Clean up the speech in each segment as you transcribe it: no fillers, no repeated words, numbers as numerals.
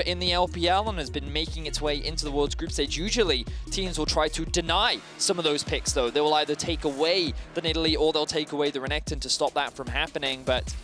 in the LPL and has been making its way into the World's group stage. Usually, teams will try to deny some of those picks, though. They will either take away the Nidalee or they'll take away the Renekton to stop that from happening, but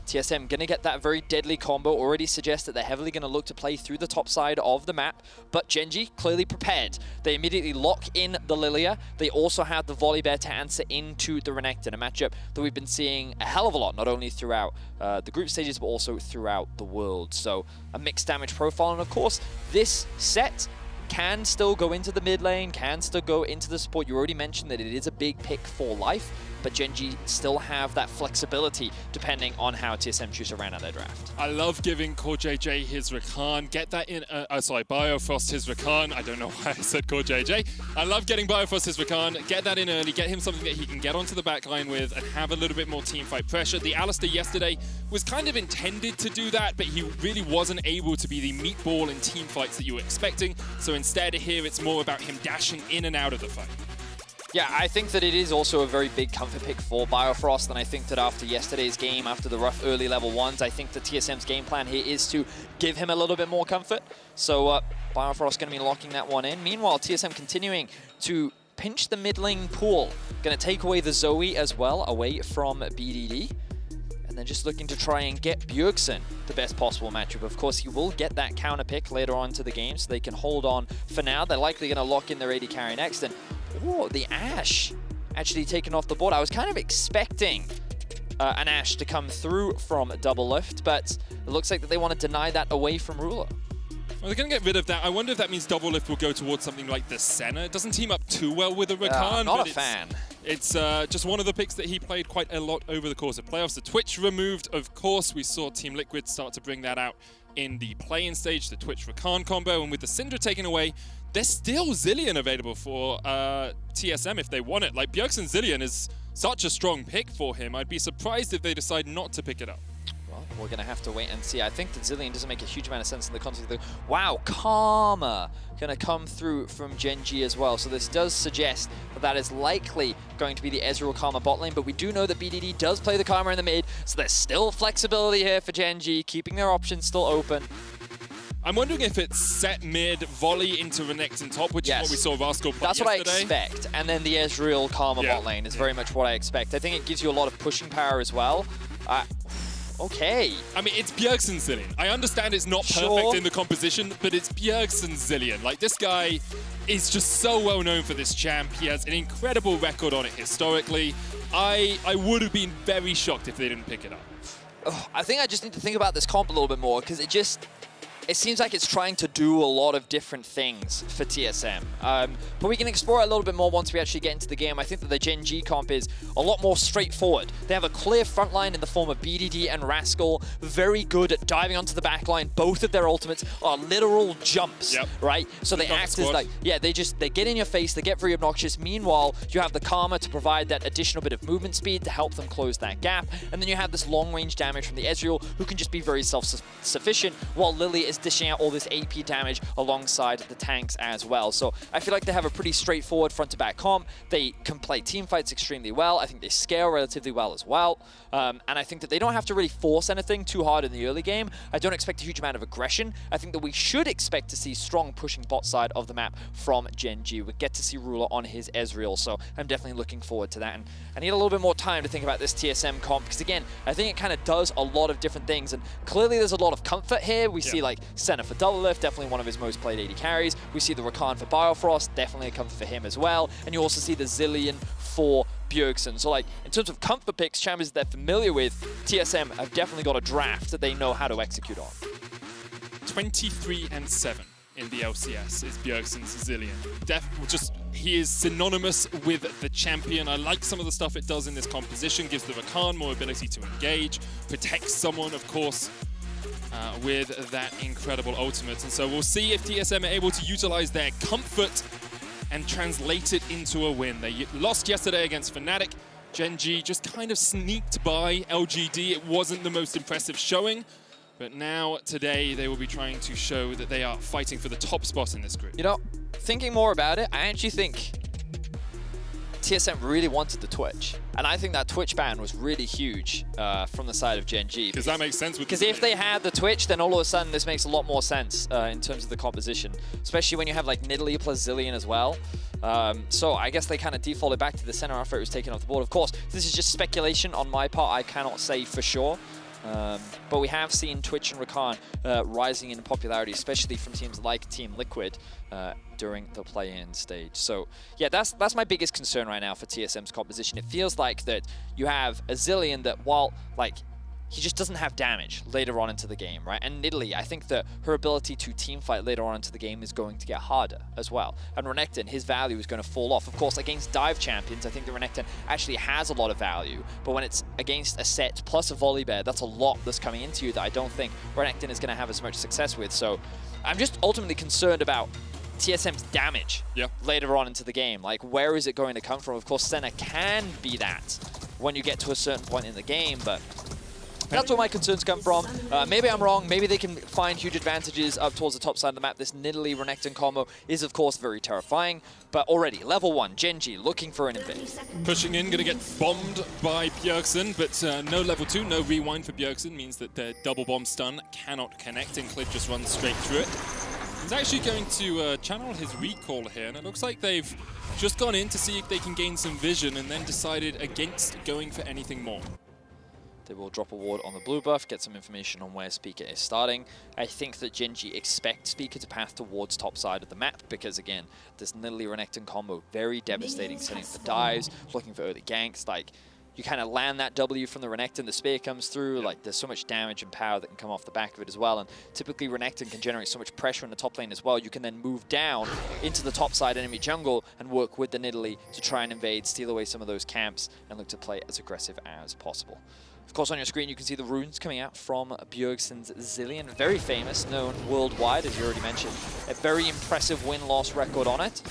TSM going to get that very deadly combo. Already suggests that they're heavily going to look to play through the top side of the map, but Gen.G clearly prepared. They immediately lock in the lillia. They also have the Volibear to answer into the Renekton, a matchup that we've been seeing a hell of a lot, not only throughout the group stages, but also throughout the world. So a mixed damage profile, and of course, this set can still go into the mid lane, can still go into the support. You already mentioned that it is a big pick for life, but Gen.G still have that flexibility depending on how TSM choose to round out their draft. I love giving CoreJJ his Rakan. Get that in, Biofrost his Rakan. I don't know why I said CoreJJ. I love getting Biofrost his Rakan. Get that in early, get him something that he can get onto the backline with and have a little bit more team fight pressure. The Alistar yesterday was kind of intended to do that, but he really wasn't able to be the meatball in team fights that you were expecting. So instead here, it's more about him dashing in and out of the fight. Yeah, I think that it is also a very big comfort pick for Biofrost, and I think that after yesterday's game, after the rough early level ones, I think the TSM's game plan here is to give him a little bit more comfort. So Biofrost going to be locking that one in. Meanwhile, TSM continuing to pinch the mid lane pool. Going to take away the Zoe as well, away from BDD. And then just looking to try and get Bjergsen the best possible matchup. Of course, he will get that counter pick later on to the game, so they can hold on for now. They're likely going to lock in their AD carry next. And oh, the Ashe actually taken off the board. I was kind of expecting an Ashe to come through from DoubleLift, but it looks like that they want to deny that away from Ruler. Well, they're going to get rid of that. I wonder if that means DoubleLift will go towards something like the Senna. It doesn't team up too well with the Rakan. Not a fan. It's just one of the picks that he played quite a lot over the course of playoffs. The Twitch removed, of course. We saw Team Liquid start to bring that out in the play-in stage, the Twitch Rakan combo. And with the Syndra taken away, there's still Zilean available for TSM if they want it. Like, Bjergsen Zilean is such a strong pick for him. I'd be surprised if they decide not to pick it up. Well, we're going to have to wait and see. I think that Zilean doesn't make a huge amount of sense in the context of the... Wow, Karma going to come through from Gen.G as well. So this does suggest that that is likely going to be the Ezreal Karma bot lane, but we do know that BDD does play the Karma in the mid, so there's still flexibility here for Gen.G, keeping their options still open. I'm wondering if it's Sett mid, volley into Renekton top, which is what we saw Rascal play That's yesterday. What I expect. And then the Ezreal Karma bot lane is very much what I expect. I think it gives you a lot of pushing power as well. Okay. I mean, it's Bjergsen Zilean. I understand it's not perfect in the composition, but it's Bjergsen Zilean. Like, this guy is just so well known for this champ. He has an incredible record on it historically. I would have been very shocked if they didn't pick it up. I think I just need to think about this comp a little bit more, because it seems like it's trying to do a lot of different things for TSM. But we can explore it a little bit more once we actually get into the game. I think that the Gen.G comp is a lot more straightforward. They have a clear front line in the form of BDD and Rascal, very good at diving onto the back line. Both of their ultimates are literal jumps, right? So they act as like, they get in your face, they get very obnoxious. Meanwhile, you have the Karma to provide that additional bit of movement speed to help them close that gap. And then you have this long-range damage from the Ezreal, who can just be very self-sufficient, while Lily is dishing out all this AP damage alongside the tanks as well. So I feel like they have a pretty straightforward front-to-back comp. They can play team fights extremely well. I think they scale relatively well as well. And I think that they don't have to really force anything too hard in the early game. I don't expect a huge amount of aggression. I think that we should expect to see strong pushing bot side of the map from Gen.G. We get to see Ruler on his Ezreal, so I'm definitely looking forward to that. And I need a little bit more time to think about this TSM comp, because again, I think it kind of does a lot of different things, and clearly there's a lot of comfort here. We see like Senna for DoubleLift, definitely one of his most played AD carries. We see the Rakan for Biofrost, definitely a comfort for him as well. And you also see the Zilean for Bjergsen. So like, in terms of comfort picks, champions they're familiar with, TSM have definitely got a draft that they know how to execute on. 23-7 in the LCS is Bjergsen's Zilean. He is synonymous with the champion. I like some of the stuff it does in this composition, gives the Rakan more ability to engage, protects someone, of course, with that incredible ultimate. And so we'll see if TSM are able to utilize their comfort and translate it into a win. They lost yesterday against Fnatic. Gen.G just kind of sneaked by LGD. It wasn't the most impressive showing, but now today they will be trying to show that they are fighting for the top spot in this group. You know, thinking more about it, I actually think TSM really wanted the Twitch. And I think that Twitch ban was really huge from the side of Gen.G. Because that makes sense. Because if they had the Twitch, then all of a sudden this makes a lot more sense in terms of the composition. Especially when you have like Nidalee plus Zilean as well. So I guess they kind of defaulted back to the Senna after it was taken off the board. Of course, this is just speculation on my part. I cannot say for sure. But we have seen Twitch and Rakan rising in popularity, especially from teams like Team Liquid during the play-in stage. So yeah, that's my biggest concern right now for TSM's composition. It feels like that you have a Zilean that, while like he just doesn't have damage later on into the game, right? And Nidalee, I think that her ability to teamfight later on into the game is going to get harder as well. And Renekton, his value is going to fall off. Of course, against dive champions, I think the Renekton actually has a lot of value. But when it's against a Sett plus a Volibear, that's a lot that's coming into you that I don't think Renekton is going to have as much success with. So I'm just ultimately concerned about TSM's damage later on into the game. Like, where is it going to come from? Of course, Senna can be that when you get to a certain point in the game, but that's where my concerns come from. Maybe I'm wrong. Maybe they can find huge advantages up towards the top side of the map. This Nidalee-Renekton combo is, of course, very terrifying. But already, level 1, Gen.G looking for an invade. Pushing in, going to get bombed by Bjergsen, but no level 2, no rewind for Bjergsen means that their double bomb stun cannot connect, and Clid just runs straight through it. He's actually going to channel his recall here, and it looks like they've just gone in to see if they can gain some vision and then decided against going for anything more. They will drop a ward on the blue buff, get some information on where Spica is starting. I think that Gen.G expect Spica to path towards top side of the map because, again, this Nidalee-Renekton combo, very devastating, setting up the dives, looking for early ganks. Like, you kind of land that W from the Renekton, the spear comes through, like there's so much damage and power that can come off the back of it as well, and typically Renekton can generate so much pressure in the top lane as well. You can then move down into the top side enemy jungle and work with the Nidalee to try and invade, steal away some of those camps, and look to play as aggressive as possible. Of course, on your screen, you can see the runes coming out from Bjergsen's Zilean. Very famous, known worldwide, as you already mentioned. A very impressive win-loss record on it.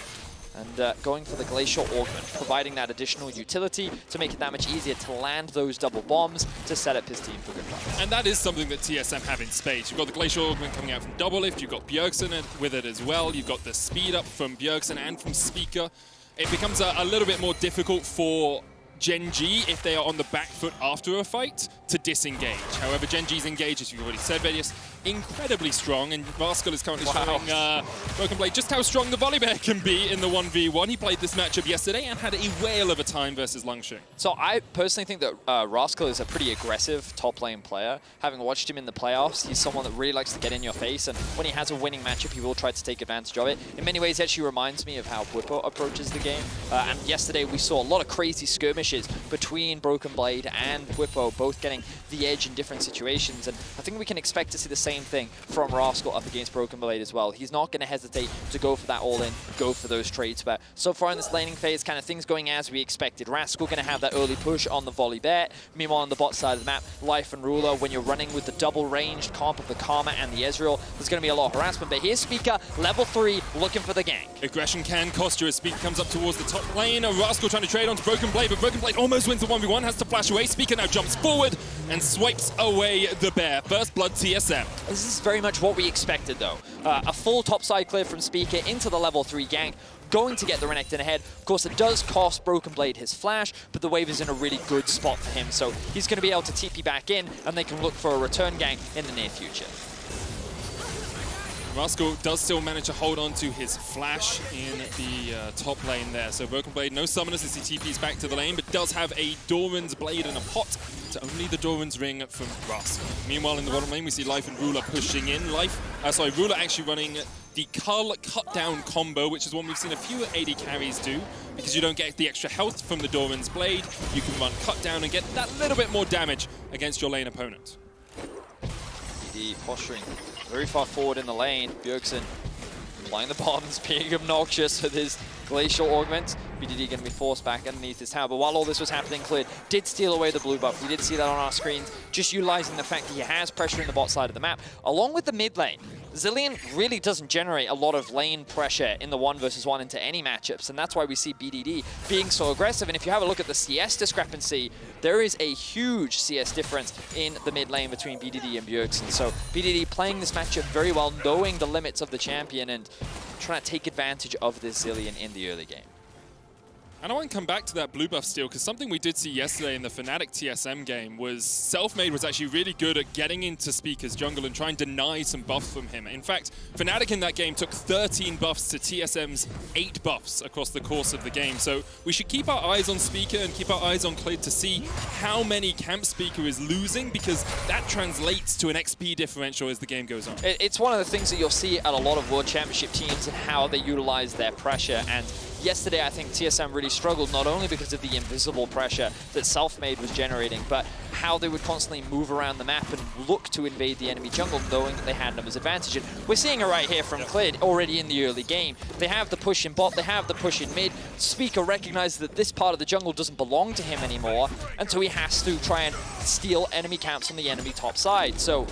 And going for the Glacial Augment, providing that additional utility to make it that much easier to land those double bombs to set up his team for good fights. And that is something that TSM have in spades. You've got the Glacial Augment coming out from DoubleLift, you've got Bjergsen with it as well, you've got the speed up from Bjergsen and from Spica. It becomes a little bit more difficult for Gen.G, if they are on the back foot after a fight, to disengage. However, Gen.G's engage, as you've already said, Vedius, incredibly strong, and Rascal is currently showing Broken Blade just how strong the Volibear can be in the 1v1. He played this matchup yesterday and had a whale of a time versus Lungsheng. So I personally think that Rascal is a pretty aggressive top lane player. Having watched him in the playoffs, he's someone that really likes to get in your face, and when he has a winning matchup, he will try to take advantage of it. In many ways, it actually reminds me of how Bwipo approaches the game. And yesterday, we saw a lot of crazy skirmishes between Broken Blade and Bwipo, both getting the edge in different situations, and I think we can expect to see the same thing from Rascal up against Broken Blade as well. He's not going to hesitate to go for that all-in, go for those trades, but so far in this laning phase, kind of things going as we expected. Rascal going to have that early push on the Volibear. Meanwhile, on the bot side of the map, Life and Ruler, when you're running with the double-ranged comp of the Karma and the Ezreal, there's going to be a lot of harassment, but here's Spica, level 3, looking for the gank. Aggression can cost you as Spica comes up towards the top lane. Rascal trying to trade onto Broken Blade, but Broken Blade almost wins the 1v1, has to flash away. Spica now jumps forward and swipes away the bear. First blood TSM. This is very much what we expected, though. A full topside clear from Spica into the level 3 gank, going to get the Renekton ahead. Of course, it does cost Broken Blade his flash, but the wave is in a really good spot for him, so he's going to be able to TP back in, and they can look for a return gank in the near future. Rascal does still manage to hold on to his flash in the top lane there. So Broken Blade, no summoners as he TPs back to the lane, but does have a Doran's Blade and a pot to only the Doran's Ring from Rascal. Meanwhile, in the bottom lane, we see Life and Ruler pushing in. Ruler actually running the Cull Cut Down combo, which is one we've seen a few AD carries do, because you don't get the extra health from the Doran's Blade. You can run Cut Down and get that little bit more damage against your lane opponent. The posturing very far forward in the lane. Bjergsen applying the bombs, being obnoxious with his Glacial Augment. BDD going to be forced back underneath his tower. But while all this was happening, Clid did steal away the blue buff. We did see that on our screens, just utilizing the fact that he has pressure in the bot side of the map. Along with the mid lane, Zilean really doesn't generate a lot of lane pressure in the 1v1 into any matchups, and that's why we see BDD being so aggressive. And if you have a look at the CS discrepancy, there is a huge CS difference in the mid lane between BDD and Bjergsen. So BDD playing this matchup very well, knowing the limits of the champion and trying to take advantage of this Zilean in the early game. And I want to come back to that blue buff steal, because something we did see yesterday in the Fnatic TSM game was Selfmade was actually really good at getting into Spica's jungle and trying to deny some buffs from him. In fact, Fnatic in that game took 13 buffs to TSM's 8 buffs across the course of the game. So we should keep our eyes on Spica and keep our eyes on Clid to see how many camps Spica is losing, because that translates to an XP differential as the game goes on. It's one of the things that you'll see at a lot of World Championship teams and how they utilize their pressure. And yesterday, I think TSM really struggled, not only because of the invisible pressure that Selfmade was generating, but how they would constantly move around the map and look to invade the enemy jungle, knowing that they had numbers advantage. And we're seeing it right here from Clid already in the early game. They have the push in bot, they have the push in mid. Spica recognizes that this part of the jungle doesn't belong to him anymore, and so he has to try and steal enemy camps on the enemy top side. So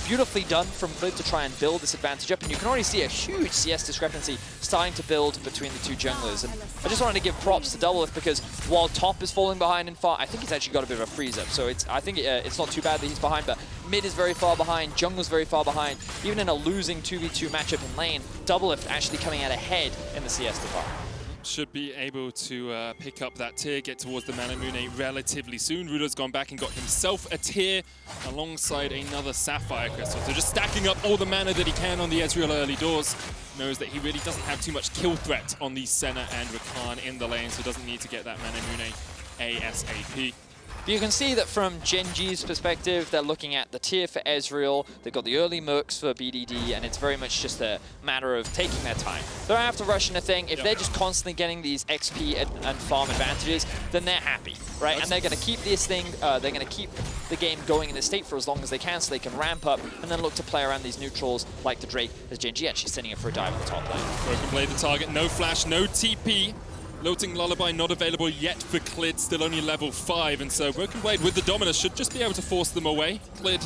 beautifully done from Clid to try and build this advantage up, and you can already see a huge CS discrepancy starting to build between the two junglers. And I just wanted to give props to DoubleLift, because while top is falling behind in far, I think he's actually got a bit of a freeze up, so I think it's not too bad that he's behind, but mid is very far behind, jungle's very far behind. Even in a losing 2v2 matchup in lane, DoubleLift actually coming out ahead in the CS department. Should be able to pick up that tier, get towards the Manamune relatively soon. Rudo's gone back and got himself a tier alongside another Sapphire Crystal. So just stacking up all the mana that he can on the Ezreal early doors. Knows that he really doesn't have too much kill threat on the Senna and Rakan in the lane, so doesn't need to get that Manamune ASAP. But you can see that from Gen.G's perspective, they're looking at the tier for Ezreal, they've got the early mercs for BDD, and it's very much just a matter of taking their time. They don't have to rush into thing. If they're just constantly getting these XP and farm advantages, then they're happy, right? And they're going to keep this thing, they're going to keep the game going in this state for as long as they can, so they can ramp up and then look to play around these neutrals like the Drake, as Gen.G actually sending it for a dive on the top lane. Broken Blade the target, no flash, no TP. Lilting Lullaby not available yet for Clid, still only level 5, and so Broken Blade with the Dominus should just be able to force them away. Clid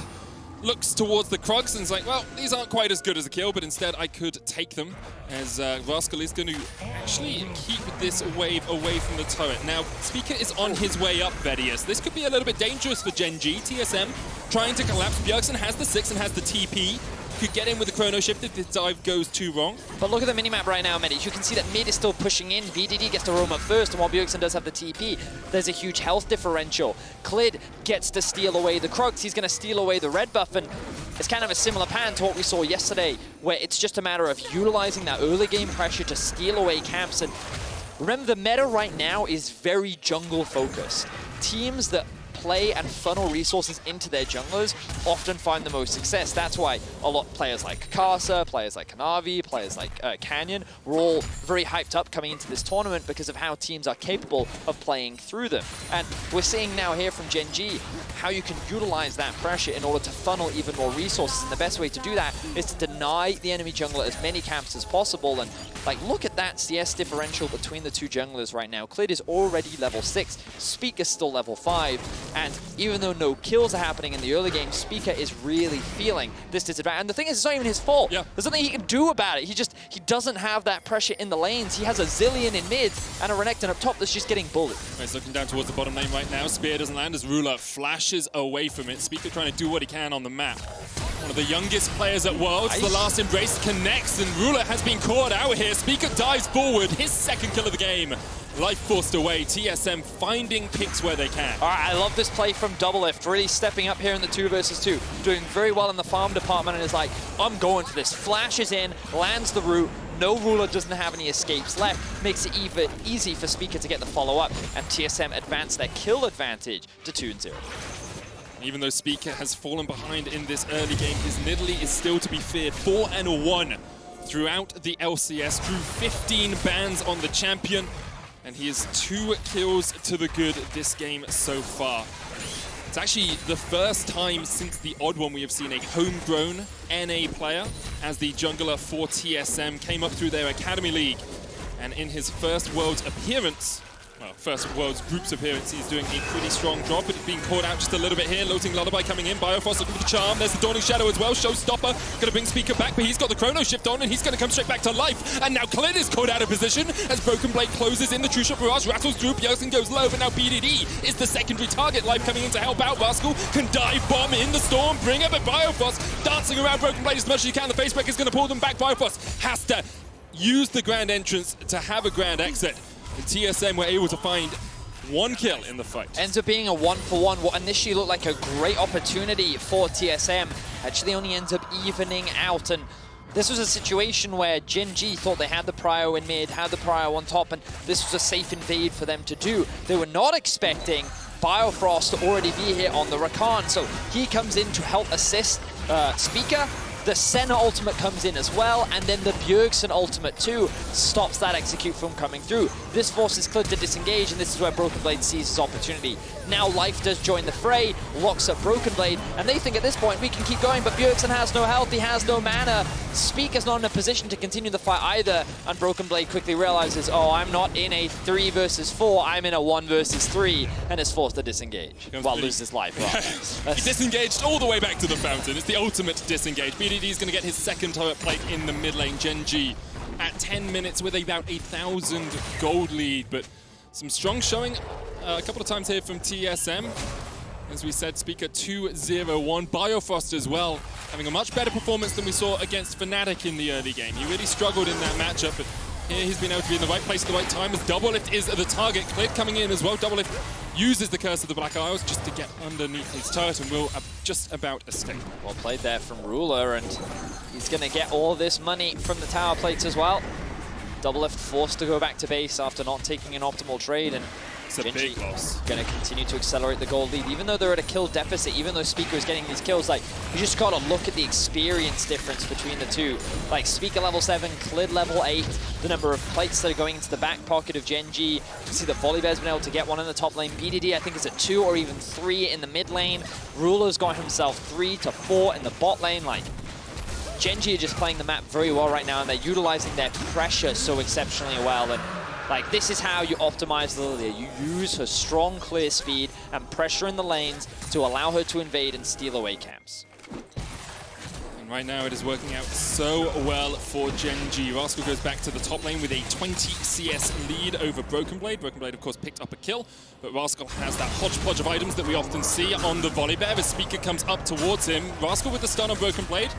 looks towards the Krugs and is like, well, these aren't quite as good as a kill, but instead I could take them, as Rascal is going to actually keep this wave away from the turret. Now, Spica is on his way up, Vedius. This could be a little bit dangerous for Gen.G. TSM trying to collapse. Bjergsen has the 6 and has the TP. Could get in with the chrono shift if this dive goes too wrong. But look at the minimap right now, Medi. You can see that mid is still pushing in. VDD gets to roam up first, and while Bjergsen does have the TP, there's a huge health differential. Clid gets to steal away the Krugs. He's going to steal away the red buff, and it's kind of a similar pattern to what we saw yesterday, where it's just a matter of utilizing that early game pressure to steal away camps. And remember, the meta right now is very jungle focused. Teams that play and funnel resources into their junglers often find the most success. That's why a lot of players like Kasa, players like Kanavi, players like Canyon were all very hyped up coming into this tournament because of how teams are capable of playing through them. And we're seeing now here from Gen.G how you can utilize that pressure in order to funnel even more resources. And the best way to do that is to deny the enemy jungler as many camps as possible. And like, look at that CS differential between the two junglers right now. Clid is already level 6, Spica's still level 5. And even though no kills are happening in the early game, Spica is really feeling this disadvantage. And the thing is, it's not even his fault. Yeah. There's nothing he can do about it. He doesn't have that pressure in the lanes. He has a Zilean in mid and a Renekton up top that's just getting bullied. He's looking down towards the bottom lane right now. Spear doesn't land as Ruler flashes away from it. Spica trying to do what he can on the map. One of the youngest players at Worlds. Nice. The last embrace connects, and Ruler has been caught out here. Spica dives forward, his second kill of the game. Life forced away, TSM finding picks where they can. All right, I love this play from DoubleLift, really stepping up here in the 2 versus 2, doing very well in the farm department, and is like, I'm going for this. Flashes in, lands the root, no Ruler doesn't have any escapes left, makes it even easy for Spica to get the follow-up, and TSM advance their kill advantage to 2-0. Even though Spica has fallen behind in this early game, his Nidalee is still to be feared. 4-1 throughout the LCS, drew 15 bans on the champion, and he is 2 kills to the good this game so far. It's actually the first time since the Odd One we have seen a homegrown NA player as the jungler for TSM, came up through their Academy League, and in his first Worlds appearance, well, first Worlds Groups appearance, he's doing a pretty strong job, but it's being caught out just a little bit here. Lilting Lullaby coming in, Biofrost looking for the charm, there's the Dawning Shadow as well, Showstopper, gonna bring Spica back, but he's got the chrono shift on, and he's gonna come straight back to life, and now Clid is caught out of position, as Broken Blade closes in the True Shot Barrage, rattles through, Bjergsen goes low, but now BDD is the secondary target, Life coming in to help out, Rascal can dive bomb in the storm, bring up, but Biofrost dancing around Broken Blade as much as he can, the Facebreaker is gonna pull them back, Biofrost has to use the grand entrance to have a grand exit. And TSM were able to find 1 kill in the fight. Ends up being a 1-for-1. What initially looked like a great opportunity for TSM actually only ends up evening out. And this was a situation where Gen.G thought they had the prio in mid, had the prio on top, and this was a safe invade for them to do. They were not expecting Biofrost to already be here on the Rakan, so he comes in to help assist Spica. The Senna ultimate comes in as well, and then the Bjergsen ultimate too stops that execute from coming through. This forces Clid to disengage, and this is where Broken Blade sees his opportunity. Now Life does join the fray, locks up Broken Blade, and they think at this point we can keep going, but Bjergsen has no health, he has no mana. Spica's not in a position to continue the fight either, and Broken Blade quickly realizes, oh, I'm not in a 3 versus 4, I'm in a 1 versus 3, and is forced to disengage. Well, lose his life. He disengaged all the way back to the fountain. It's the ultimate disengage. BDD is going to get his second turret plate in the mid lane. Gen.G at 10 minutes with about 1,000 gold lead, but some strong showing a couple of times here from TSM. As we said, Spica 2-0-1. Biofrost as well, having a much better performance than we saw against Fnatic in the early game. He really struggled in that matchup, but here he's been able to be in the right place at the right time as DoubleLift is the target. Clid coming in as well. DoubleLift uses the Curse of the Black Isles just to get underneath his turret and will just about escape. Well played there from Ruler, and he's going to get all this money from the tower plates as well. DoubleLift forced to go back to base after not taking an optimal trade, and it's a big loss. Going to continue to accelerate the gold lead, even though they're at a kill deficit, even though Spica is getting these kills. Like, you just got to look at the experience difference between the two. Like, Spica level 7, Clid level 8, the number of plates that are going into the back pocket of Gen.G. You can see that Volibear's been able to get one in the top lane. BDD, I think, is at 2 or even 3 in the mid lane. Ruler's got himself 3 to 4 in the bot lane. Like, Gen.G are just playing the map very well right now, and they're utilizing their pressure so exceptionally well. And like, this is how you optimize lillia. You use her strong clear speed and pressure in the lanes to allow her to invade and steal away camps. And right now it is working out so well for Gen.G. Rascal goes back to the top lane with a 20 CS lead over Broken Blade. Broken Blade, of course, picked up a kill, but Rascal has that hodgepodge of items that we often see on the Volibear. As Spica comes up towards him, Rascal with the stun on Broken Blade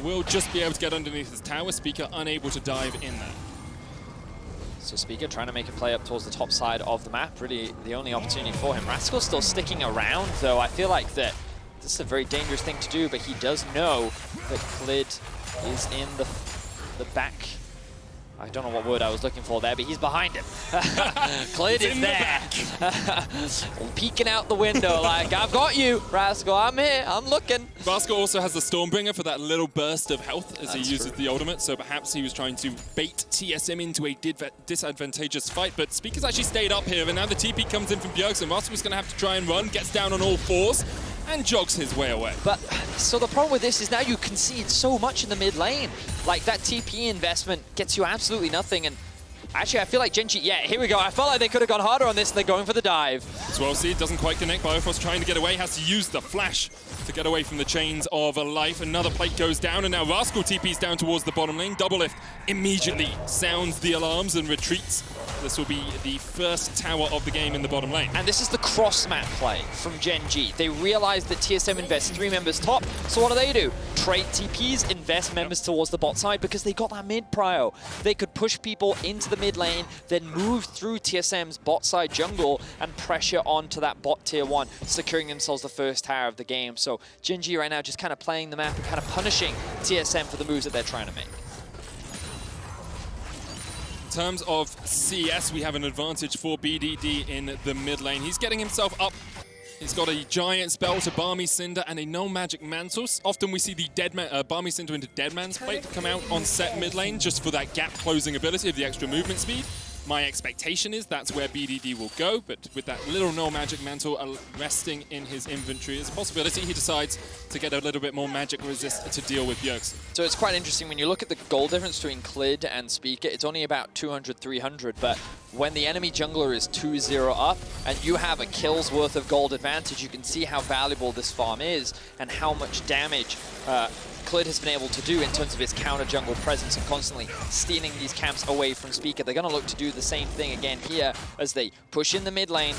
will just be able to get underneath his tower. Spica unable to dive in there. So Spica trying to make a play up towards the top side of the map, really the only opportunity for him. Rascal's still sticking around, though. I feel like that this is a very dangerous thing to do, but he does know that Clid is in the back. I don't know what word I was looking for there, but he's behind him. Clid is there. Peeking out the window like, I've got you, Rascal, I'm here, I'm looking. Rascal also has the Stormbringer for that little burst of health as he uses the ultimate, so perhaps he was trying to bait TSM into a disadvantageous fight, but Spica's actually stayed up here, and now the TP comes in from Bjergsen. Rascal's going to have to try and run, gets down on all 4s, and jogs his way away. But, so the problem with this is now you concede so much in the mid lane. Like, that TP investment gets you absolutely nothing, and actually I feel like Gen.G, yeah, here we go. I felt like they could have gone harder on this, and they're going for the dive. As well, see, doesn't quite connect. Biofrost trying to get away, has to use the flash to get away from the chains of a life. Another plate goes down, and now Rascal TP's down towards the bottom lane. DoubleLift immediately sounds the alarms and retreats. This will be the first tower of the game in the bottom lane. And this is the cross-map play from Gen.G. They realize that TSM invests 3 members top, so what do? Trade TPs, invest members towards the bot side because they got that mid prio. They could push people into the mid lane, then move through TSM's bot side jungle and pressure onto that bot tier 1, securing themselves the first tower of the game. So Gen.G right now just kind of playing the map and kind of punishing TSM for the moves that they're trying to make. In terms of CS, we have an advantage for BDD in the mid lane. He's getting himself up. He's got a giant spell to Barmy Cinder and a no magic mantle. Often we see the Barmy Cinder into Deadman's Plate come out on Sett mid lane just for that gap closing ability of the extra movement speed. My expectation is that's where BDD will go, but with that little no magic mantle resting in his inventory as a possibility, he decides to get a little bit more magic resist to deal with Bjergsen. So it's quite interesting when you look at the goal difference between Clid and Spica, it's only about 200, 300, but when the enemy jungler is 2-0 up and you have a kill's worth of gold advantage, you can see how valuable this farm is and how much damage Clid has been able to do in terms of his counter jungle presence and constantly stealing these camps away from Spica. They're going to look to do the same thing again here as they push in the mid lane,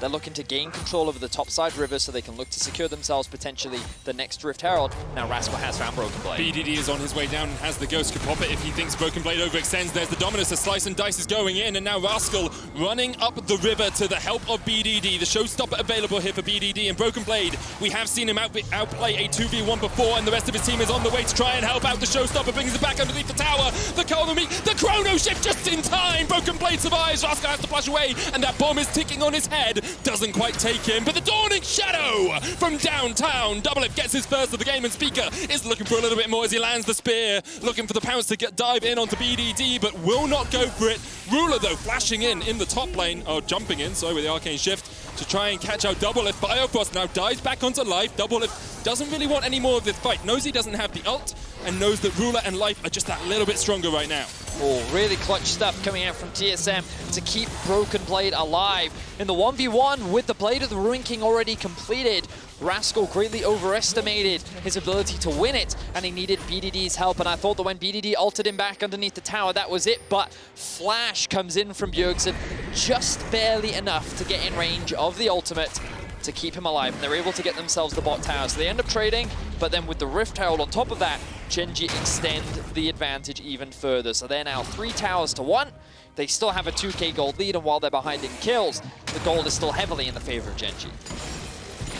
They're looking to gain control over the top side river so they can look to secure themselves potentially the next Rift Herald. Now Rascal has found Broken Blade. BDD is on his way down and has the Ghost could pop it if he thinks Broken Blade overextends. There's the Dominus, a slice and dice is going in, and now Rascal running up the river to the help of BDD. The showstopper available here for BDD, and Broken Blade, we have seen him outplay a 2v1 before, and the rest of his team is on the way to try and help out. The showstopper brings it back underneath the tower. The chrono shift just in time. Broken Blade survives. Rascal has to flash away, and that bomb is ticking on his head. Doesn't quite take him, but the Dawning Shadow from downtown. DoubleLift gets his first of the game, and Spica is looking for a little bit more as he lands the spear, looking for the pounce to dive in onto BDD, but will not go for it. Ruler, though, flashing in the top lane, jumping in, sorry, with the Arcane Shift to try and catch out DoubleLift. Biofrost now dives back onto life. DoubleLift doesn't really want any more of this fight, knows he doesn't have the ult, and knows that Ruler and Life are just that little bit stronger right now. Oh, really clutch stuff coming out from TSM to keep Broken Blade alive. In the 1v1 with the Blade of the Ruin King already completed, Rascal greatly overestimated his ability to win it, and he needed BDD's help, and I thought that when BDD ulted him back underneath the tower, that was it, but Flash comes in from Bjergsen just barely enough to get in range of the ultimate to keep him alive, and they're able to get themselves the bot tower. So they end up trading, but then with the Rift Herald on top of that, Gen.G extend the advantage even further. So they're now 3 towers to 1. They still have a 2k gold lead, and while they're behind in kills, the gold is still heavily in the favor of Gen.G.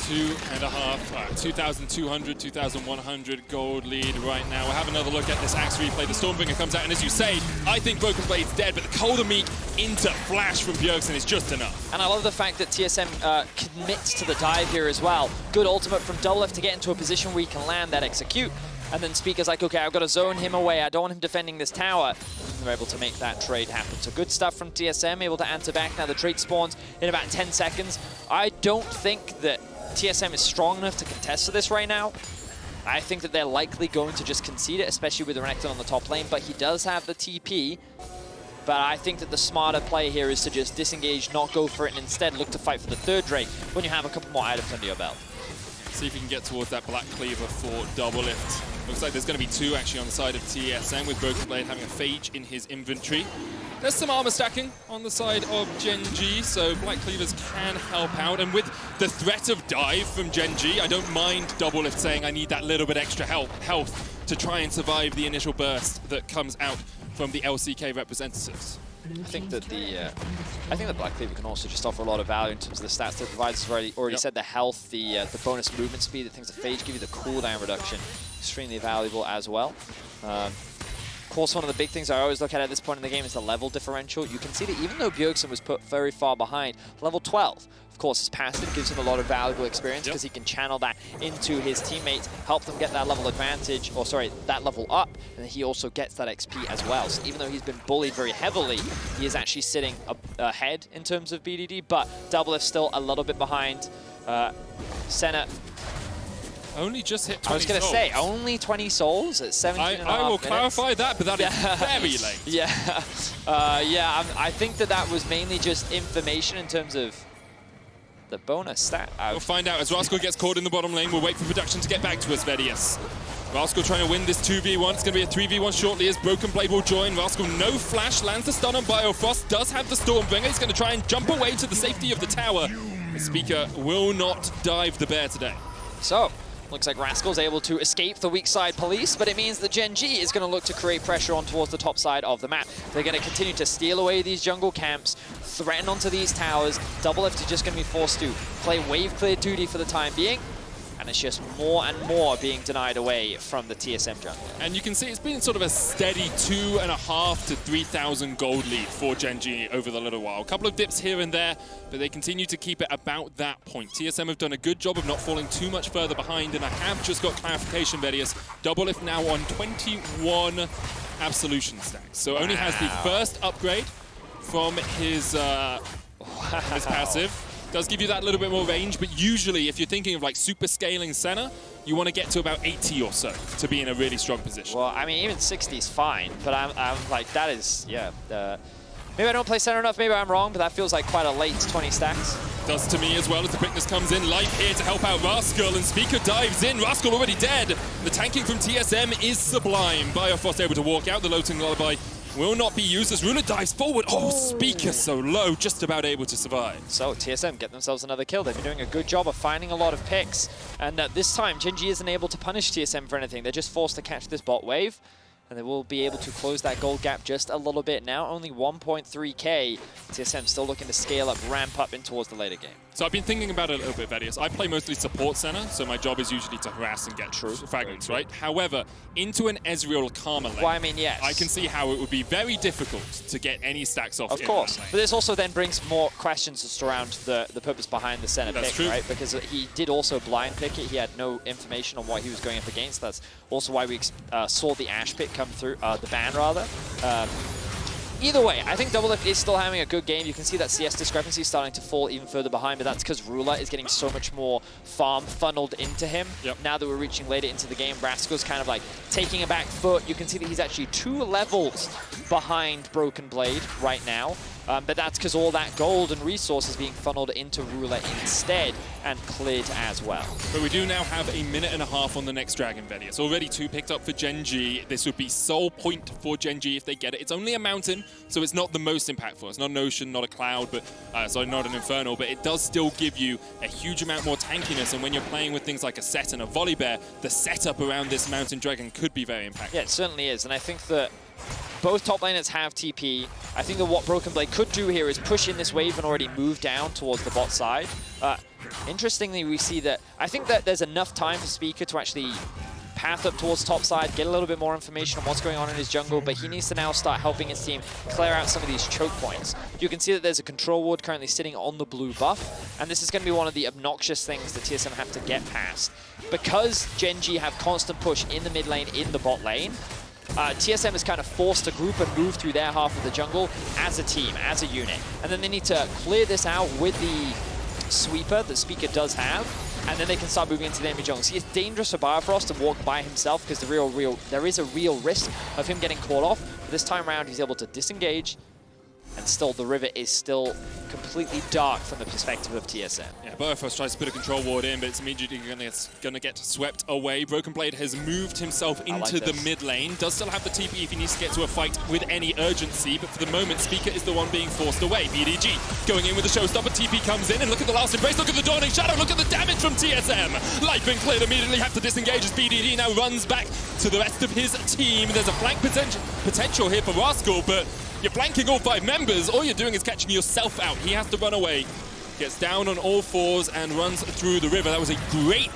2,200, 2,100 gold lead right now. We'll have another look at this Axe replay. The Stormbringer comes out, and as you say, I think Broken Blade's dead, but the Colder Meat into Flash from Bjergsen is just enough. And I love the fact that TSM commits to the dive here as well. Good ultimate from DoubleLift to get into a position where he can land that execute. And then Spica's like, okay, I've got to zone him away. I don't want him defending this tower. And they're able to make that trade happen. So good stuff from TSM, able to answer back. Now the trade spawns in about 10 seconds. I don't think that TSM is strong enough to contest to this right now. I think that they're likely going to just concede it, especially with Renekton on the top lane, but he does have the TP. But I think that the smarter play here is to just disengage, not go for it, and instead look to fight for the third Drake when you have a couple more items under your belt. See if you can get towards that Black Cleaver for DoubleLift. Looks like there's going to be 2 actually on the side of TSM, with Broken Blade having a Phage in his inventory. There's some armor stacking on the side of Gen.G, so Black Cleavers can help out. And with the threat of dive from Gen.G, I don't mind DoubleLift saying I need that little bit extra health to try and survive the initial burst that comes out from the LCK representatives. I think that the Black Cleaver can also just offer a lot of value in terms of the stats that it provides. It's already said the health, the bonus movement speed, the things that Phage give you, the cooldown reduction, extremely valuable as well. Of course, one of the big things I always look at this point in the game is the level differential. You can see that even though Bjergsen was put very far behind, level 12, of course, his passive gives him a lot of valuable experience because he can channel that into his teammates, help them get that level advantage, or sorry, that level up, and then he also gets that XP as well. So even though he's been bullied very heavily, he is actually sitting ahead in terms of BDD, but DoubleLift still a little bit behind. Senna only just hit 20 I was going to say, only 20 souls at 17 I will clarify that, but that is very late. Yeah, I think that was mainly just information in terms of the bonus stat. We'll find out as Rascal gets caught in the bottom lane. We'll wait for production to get back to us, Vedius. Rascal trying to win this 2v1. It's going to be a 3v1 shortly as Broken Blade will join. Rascal, no flash, lands the stun on Biofrost, does have the Stormbringer. He's going to try and jump away to the safety of the tower. The Spica will not dive the bear today. So, looks like Rascal's able to escape the weak side police, but it means that Gen.G is going to look to create pressure on towards the top side of the map. They're going to continue to steal away these jungle camps, threaten onto these towers. DoubleLift is just going to be forced to play wave clear duty for the time being, and it's just more and more being denied away from the TSM jungle. And you can see it's been sort of a steady 2,500 to 3,000 gold lead for Gen.G over the little while. A couple of dips here and there, but they continue to keep it about that point. TSM have done a good job of not falling too much further behind, and I have just got clarification, Vedius. DoubleLift now on 21 Absolution stacks, so only has the first upgrade from his passive. Does give you that little bit more range, but usually if you're thinking of like super scaling Senna, you want to get to about 80 or so to be in a really strong position. Well, I mean, even 60 is fine, but I'm like, that is, yeah. Maybe I don't play Senna enough, maybe I'm wrong, but that feels like quite a late 20 stacks. Does to me as well as the quickness comes in. Life here to help out Rascal, and Spica dives in. Rascal already dead. The tanking from TSM is sublime. Biofrost able to walk out. The Loathing Lullaby will not be used as Ruler dives forward. Oh, Spica so low, just about able to survive. So TSM get themselves another kill. They've been doing a good job of finding a lot of picks. And this time, Gen.G isn't able to punish TSM for anything. They're just forced to catch this bot wave. And they will be able to close that gold gap just a little bit. Now only 1.3k. TSM still looking to scale up, ramp up in towards the later game. So I've been thinking about it a little bit, Vedius. I play mostly support Senna, so my job is usually to harass and get fragments, right? However, into an Ezreal Karma lane, well, I mean, yes. I can see how it would be very difficult to get any stacks off. Of course, but this also then brings more questions just around the purpose behind the Senna pick, right? Because he did also blind pick it. He had no information on what he was going up against. That's also why we saw the Ashe pick come through, the ban rather. Either way, I think DoubleLift is still having a good game. You can see that CS discrepancy is starting to fall even further behind, but that's because Ruler is getting so much more farm funneled into him. Yep. Now that we're reaching later into the game, Rascal's kind of like taking a back foot. You can see that he's actually 2 levels behind Broken Blade right now. But that's because all that gold and resource is being funneled into Ruler instead, and Clid as well. But we do now have a minute and a half on the next Dragon, Vedius. Already 2 picked up for Gen.G. This would be sole point for Gen.G if they get it. It's only a mountain, so it's not the most impactful. It's not an ocean, not a cloud, but sorry, not an infernal, but it does still give you a huge amount more tankiness. And when you're playing with things like a Sett and a Volibear, the setup around this mountain dragon could be very impactful. Yeah, it certainly is. And I think that both top laners have TP. I think that what Broken Blade could do here is push in this wave and already move down towards the bot side. Interestingly, we see that I think that there's enough time for Spica to actually path up towards top side, get a little bit more information on what's going on in his jungle, but he needs to now start helping his team clear out some of these choke points. You can see that there's a control ward currently sitting on the blue buff, and this is going to be one of the obnoxious things that TSM have to get past. Because Gen.G have constant push in the mid lane, in the bot lane, TSM is kind of forced to group and move through their half of the jungle as a team, as a unit. And then they need to clear this out with the sweeper that Spica does have, and then they can start moving into the enemy jungle. See, it's dangerous for Biofrost to walk by himself because there is a real risk of him getting caught off. But this time around, he's able to disengage, and still the river is still completely dark from the perspective of TSM. Yeah, Biofrost tries to put a control ward in, but it's immediately going to get swept away. Broken Blade has moved himself into the mid lane. Does still have the TP if he needs to get to a fight with any urgency, but for the moment, Spica is the one being forced away. BDG going in with the showstopper. TP comes in, and look at the last embrace. Look at the Dawning Shadow. Look at the damage from TSM. Life and Clid immediately have to disengage as BDD now runs back to the rest of his team. There's a flank potential here for Rascal, but you're flanking all 5 members, all you're doing is catching yourself out. He has to run away, gets down on all 4s and runs through the river. That was a great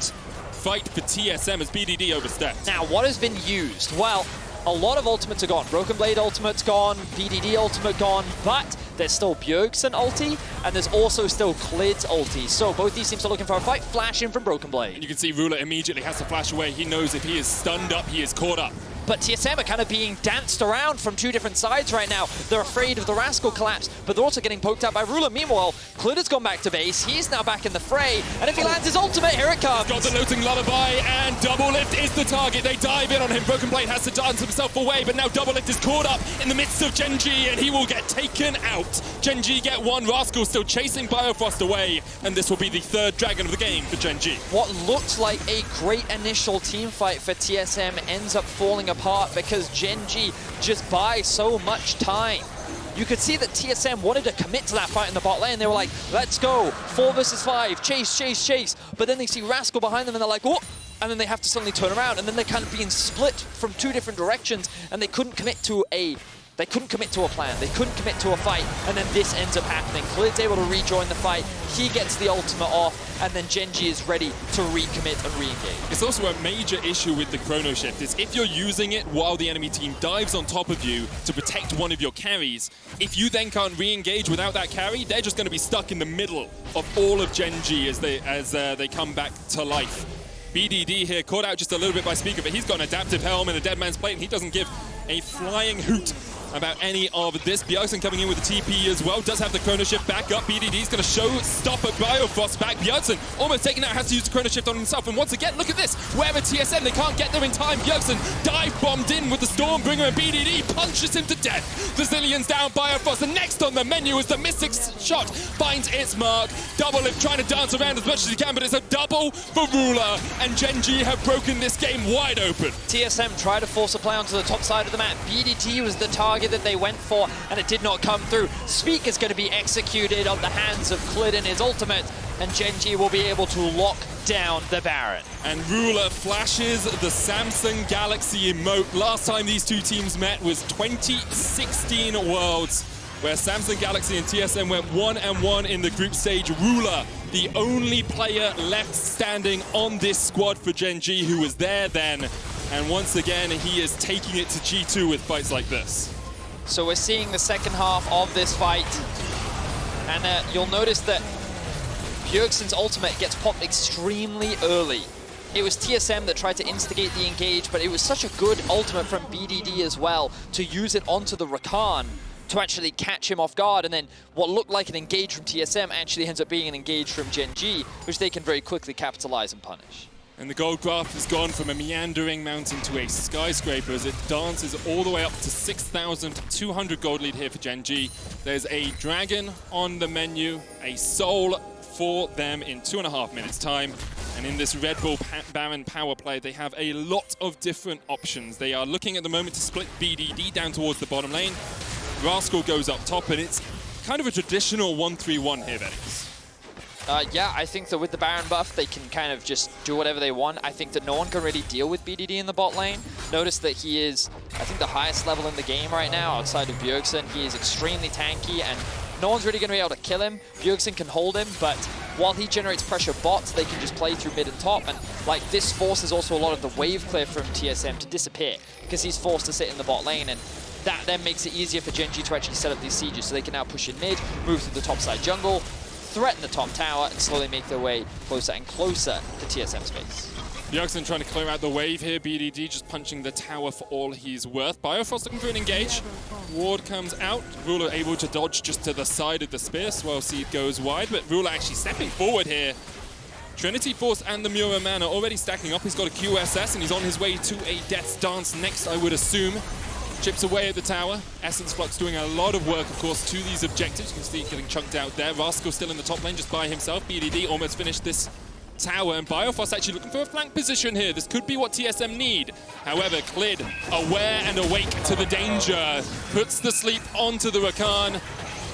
fight for TSM as BDD overstepped. Now, what has been used? Well, a lot of ultimates are gone. Broken Blade ultimate's gone, BDD ultimate gone, but there's still Bjergsen ulti, and there's also still Clid's ulti. So both these teams are looking for a fight, flash in from Broken Blade. And you can see Ruler immediately has to flash away. He knows if he is stunned up, he is caught up. But TSM are kind of being danced around from 2 different sides right now. They're afraid of the Rascal collapse, but they're also getting poked out by Ruler. Meanwhile, Clid has gone back to base. He's now back in the fray, and if he lands his ultimate, here it comes. Got the looting lullaby, and DoubleLift is the target. They dive in on him. Broken Blade has to dance himself away, but now DoubleLift is caught up in the midst of Gen.G, and he will get taken out. Gen.G get 1. Rascal still chasing Biofrost away, and this will be the 3rd dragon of the game for Gen.G. What looked like a great initial team fight for TSM ends up falling apart because Gen.G just buy so much time. You could see that TSM wanted to commit to that fight in the bot lane. They were like, let's go, 4 versus 5, chase, chase, chase. But then they see Rascal behind them and they're like, oh, and then they have to suddenly turn around, and then they're kind of being split from 2 different directions, and they couldn't commit to a plan. They couldn't commit to a fight, and then this ends up happening. Clid's able to rejoin the fight. He gets the ultimate off, and then Gen.G is ready to recommit and re-engage. It's also a major issue with the Chrono Shift is if you're using it while the enemy team dives on top of you to protect one of your carries, if you then can't re-engage without that carry, they're just going to be stuck in the middle of all of Gen.G as they come back to life. BDD here caught out just a little bit by Spica, but he's got an adaptive helm and a dead man's plate, and he doesn't give a flying hoot about any of this. Bjergsen coming in with the TP as well. Does have the Chrono Shift back up. BDD's going to show stop at Biofrost back. Bjergsen almost taken out, has to use the Chrono Shift on himself. And once again, look at this. Wherever TSM, they can't get there in time. Bjergsen dive bombed in with the Stormbringer, and BDD punches him to death. The Zilean's down. Biofrost. And next on the menu is the Mystic Shot finds its mark. DoubleLift trying to dance around as much as he can, but it's a double for Ruler. And Gen.G have broken this game wide open. TSM tried to force a play onto the top side of the map. BDT was the target target that they went for, and it did not come through. Spica is going to be executed on the hands of Clid in his ultimate, and Gen.G will be able to lock down the Baron. And Ruler flashes the Samsung Galaxy emote. Last time these two teams met was 2016 Worlds, where Samsung Galaxy and TSM went 1-1 in the group stage. Ruler, the only player left standing on this squad for Gen.G, who was there then. And once again, he is taking it to G2 with fights like this. So we're seeing the second half of this fight. And you'll notice that Bjergsen's ultimate gets popped extremely early. It was TSM that tried to instigate the engage, but it was such a good ultimate from BDD as well to use it onto the Rakan to actually catch him off guard, and then what looked like an engage from TSM actually ends up being an engage from Gen.G, which they can very quickly capitalize and punish. And the gold graph has gone from a meandering mountain to a skyscraper as it dances all the way up to 6,200 gold lead here for Gen.G. There's a dragon on the menu, a soul for them in 2.5 minutes time. And in this Red Bull Baron power play, they have a lot of different options. They are looking at the moment to split BDD down towards the bottom lane. Rascal goes up top, and it's kind of a traditional 1-3-1 here, Vedius. Yeah, I think that with the Baron buff, they can kind of just do whatever they want. I think that no one can really deal with BDD in the bot lane. Notice that he is, I think, the highest level in the game right now outside of Bjergsen. He is extremely tanky, and no one's really going to be able to kill him. Bjergsen can hold him, but while he generates pressure bots, they can just play through mid and top. And like this forces also a lot of the wave clear from TSM to disappear because he's forced to sit in the bot lane. And that then makes it easier for Gen.G to actually set up these sieges, so they can now push in mid, move through the top side jungle, threaten the top tower, and slowly make their way closer and closer to TSM space. Bjergsen trying to clear out the wave here. BDD just punching the tower for all he's worth. Biofrost looking for an engage. Ward comes out. Ruler able to dodge just to the side of the spear. Swell Seed goes wide, but Ruler actually stepping forward here. Trinity Force and the Mura Man are already stacking up. He's got a QSS and he's on his way to a Death's Dance next, I would assume. Chips away at the tower. Essence Flux doing a lot of work, of course, to these objectives. You can see it getting chunked out there. Rascal still in the top lane just by himself. BDD almost finished this tower, and Biofrost actually looking for a flank position here. This could be what TSM need. However, Clid, aware and awake to the danger, puts the sleep onto the Rakan.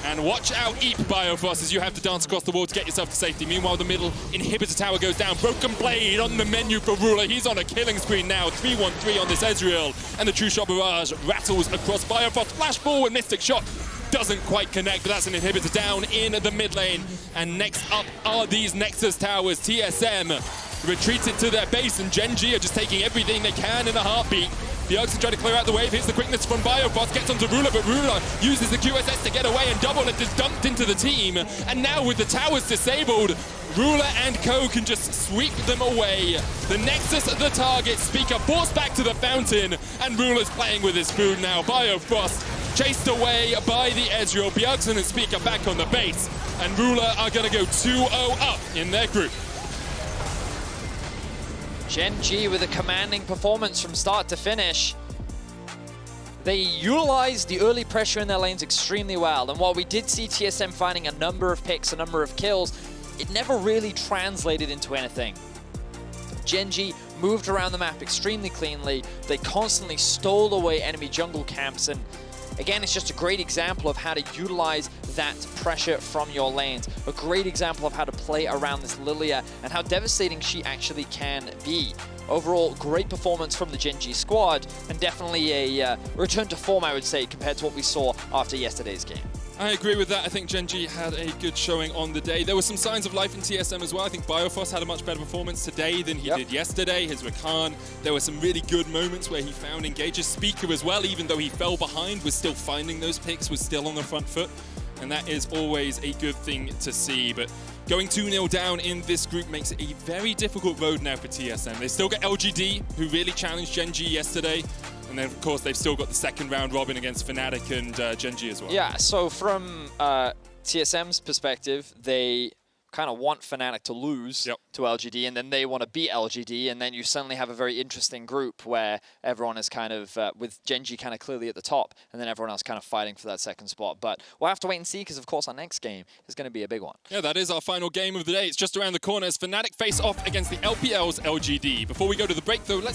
And watch out, Biofrost, as you have to dance across the wall to get yourself to safety. Meanwhile, the middle inhibitor tower goes down. Broken Blade on the menu for Ruler. He's on a killing spree now. 3-1-3 on this Ezreal. And the True Shot Barrage rattles across Biofrost. Flash forward, Mystic Shot. Doesn't quite connect, but that's an inhibitor down in the mid lane. And next up are these Nexus towers. TSM retreats it to their base, and Gen.G are just taking everything they can in a heartbeat. Bjergsen trying to clear out the wave. Here's the quickness from Biofrost. Gets onto Ruler, but Ruler uses the QSS to get away, and DoubleLift is dumped into the team. And now with the towers disabled, Ruler and co can just sweep them away. The Nexus, the target. Spica forced back to the fountain, and Ruler's playing with his food now. Biofrost chased away by the Ezreal. Bjergsen and Spica back on the base, and Ruler are going to go 2-0 up in their group. Gen.G with a commanding performance from start to finish. They utilized the early pressure in their lanes extremely well, and while we did see TSM finding a number of picks, a number of kills, it never really translated into anything. Gen.G moved around the map extremely cleanly. They constantly stole away enemy jungle camps, and again, it's just a great example of how to utilize that pressure from your lanes. A great example of how to play around this lillia and how devastating she actually can be. Overall, great performance from the Gen.G squad, and definitely a return to form, I would say, compared to what we saw after yesterday's game. I agree with that. I think Gen.G had a good showing on the day. There were some signs of life in TSM as well. I think Biofrost had a much better performance today than he did yesterday. His Rakan, there were some really good moments where he found engages. Spica as well, even though he fell behind, was still finding those picks, was still on the front foot. And that is always a good thing to see. But going 2-0 down in this group makes it a very difficult road now for TSM. They still got LGD, who really challenged Gen.G yesterday. And then, of course, they've still got the second round robin against Fnatic and Gen.G as well. Yeah, so from TSM's perspective, they kind of want Fnatic to lose to LGD, and then they want to beat LGD, and then you suddenly have a very interesting group where everyone is kind of, with Gen.G kind of clearly at the top, and then everyone else kind of fighting for that second spot. But we'll have to wait and see, because of course our next game is going to be a big one. Yeah, that is our final game of the day. It's just around the corner as Fnatic face off against the LPL's LGD. Before we go to the break, though, let's